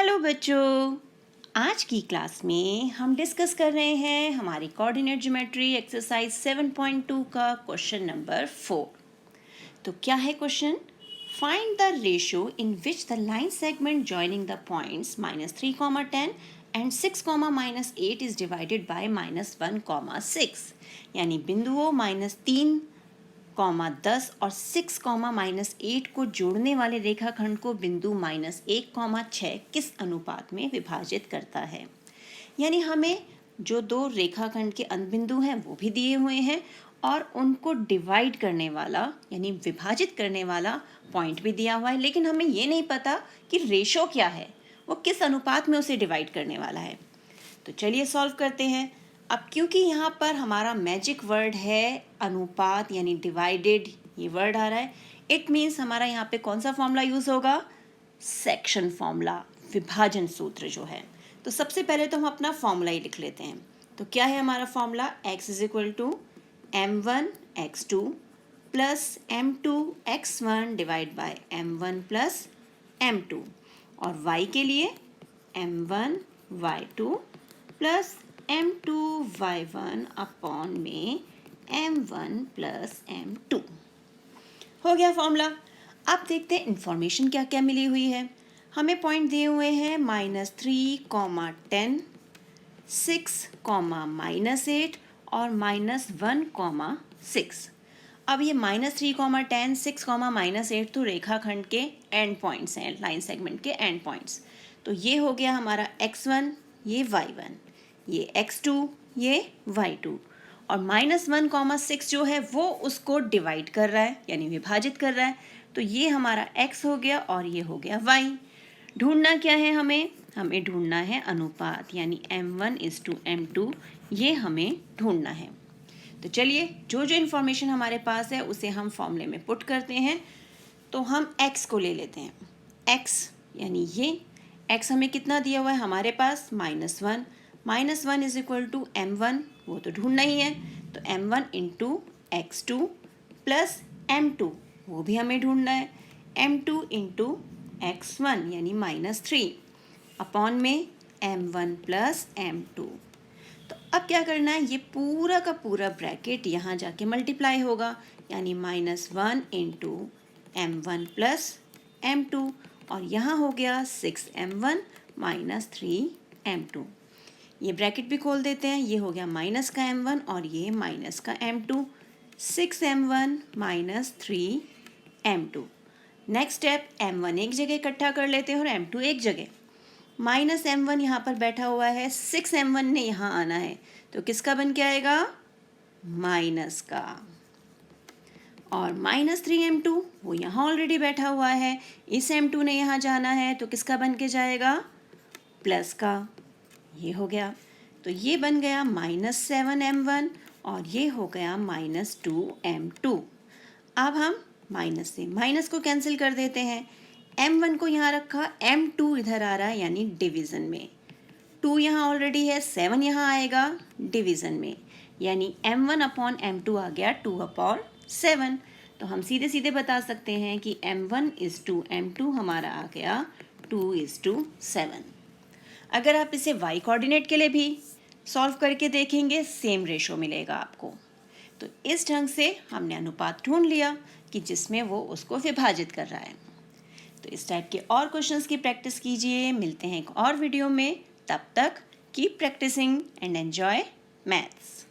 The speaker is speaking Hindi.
हेलो बच्चों, आज की क्लास में हम डिस्कस कर रहे हैं हमारी कोऑर्डिनेट ज्योमेट्री एक्सरसाइज 7.2 का क्वेश्चन नंबर 4। तो क्या है question? Find the ratio in which the line segment joining the points -3, 10 and 6, -8 is divided by -1, 6। यानी बिंदुओं -3, 10 और 6, -8 को जोड़ने वाले रेखाखंड को बिंदु -1, 6 किस अनुपात में विभाजित करता है। यानी हमें जो दो रेखाखंड के अंत बिंदु हैं वो भी दिए हुए हैं और उनको डिवाइड करने वाला यानी विभाजित करने वाला पॉइंट भी दिया हुआ है, लेकिन हमें ये नहीं पता कि रेशो क्या है, वो किस अनुपात में उसे डिवाइड करने वाला है। तो चलिए सॉल्व करते हैं। अब क्योंकि यहाँ पर हमारा मैजिक वर्ड है अनुपात यानी डिवाइडेड, ये वर्ड आ रहा है, इट मीन्स हमारा यहाँ पे कौन सा फॉर्मूला यूज़ होगा? सेक्शन फॉर्मूला, विभाजन सूत्र जो है। तो सबसे पहले तो हम अपना फॉर्मूला ही लिख लेते हैं। तो क्या है हमारा formula? x is equal to m1 x2 plus m2 x1 divide by m1 plus m2, और y के लिए m1 y2 plus m2 y1 upon में m1 प्लस m2। हो गया फॉर्मूला। अब देखते हैं इंफॉर्मेशन क्या क्या मिली हुई है। हमें पॉइंट दिए हुए हैं -3, 10, 6, -8 और -1, 6। अब ये -3, 10, 6, -8 तो रेखाखंड के एंड पॉइंट्स हैं, लाइन सेगमेंट के एंड पॉइंट्स। तो ये हो गया हमारा x1, ये y1, ये x2, ये y2, और -1, 6 जो है वो उसको डिवाइड कर रहा है यानी विभाजित कर रहा है। तो ये हमारा x हो गया और ये हो गया y। ढूंढना क्या है हमें ढूंढना है अनुपात यानी m1:m2, ये हमें ढूंढना है। तो चलिए जो जो इन्फॉर्मेशन हमारे पास है उसे हम फॉर्मूले में पुट करते हैं। तो हम x को ले लेते हैं। x यानी ये x हमें कितना दिया हुआ है हमारे पास? -1, -1 इज इक्वल टू m1, वो तो ढूंढना ही है। तो m1 into x2 plus m2, वो भी हमें ढूंढना है। m2 इंटू x1 यानी -3 अपॉन में m1 प्लस m2। तो अब क्या करना है, ये पूरा का पूरा ब्रैकेट यहाँ जाके मल्टीप्लाई होगा यानी -1 इंटू m1 प्लस m2, और यहाँ हो गया 6m1 -3m2। ये ब्रैकेट भी खोल देते हैं, ये हो गया माइनस का m1 और ये माइनस का m2, 6m1 -3m2। Next step, m1 एक जगह इकट्ठा कर लेते हैं और m2 एक जगह। -m1 यहाँ पर बैठा हुआ है, 6m1 ने यहाँ आना है, तो किसका बन के आएगा? माइनस का। और -3m2 वो यहाँ ऑलरेडी बैठा हुआ है, इस m2 ने यहाँ जाना है, तो किसका बन के जाएगा? प्लस का। ये हो गया, तो ये बन गया -7m1 और ये हो गया -2m2। अब हम माइनस से माइनस को कैंसिल कर देते हैं। m1 को यहाँ रखा, m2 इधर आ रहा है यानी डिवीज़न में। 2 यहाँ ऑलरेडी है, 7 यहाँ आएगा डिवीज़न में, यानी m1 अपॉन m2 आ गया 2/7। तो हम सीधे सीधे बता सकते हैं कि m1:m2 हमारा आ गया 2:7। अगर आप इसे y कोऑर्डिनेट के लिए भी सॉल्व करके देखेंगे, सेम रेशो मिलेगा आपको। तो इस ढंग से हमने अनुपात ढूंढ लिया कि जिसमें वो उसको विभाजित कर रहा है। तो इस टाइप के और क्वेश्चंस की प्रैक्टिस कीजिए। मिलते हैं एक और वीडियो में, तब तक keep practising and enjoy maths.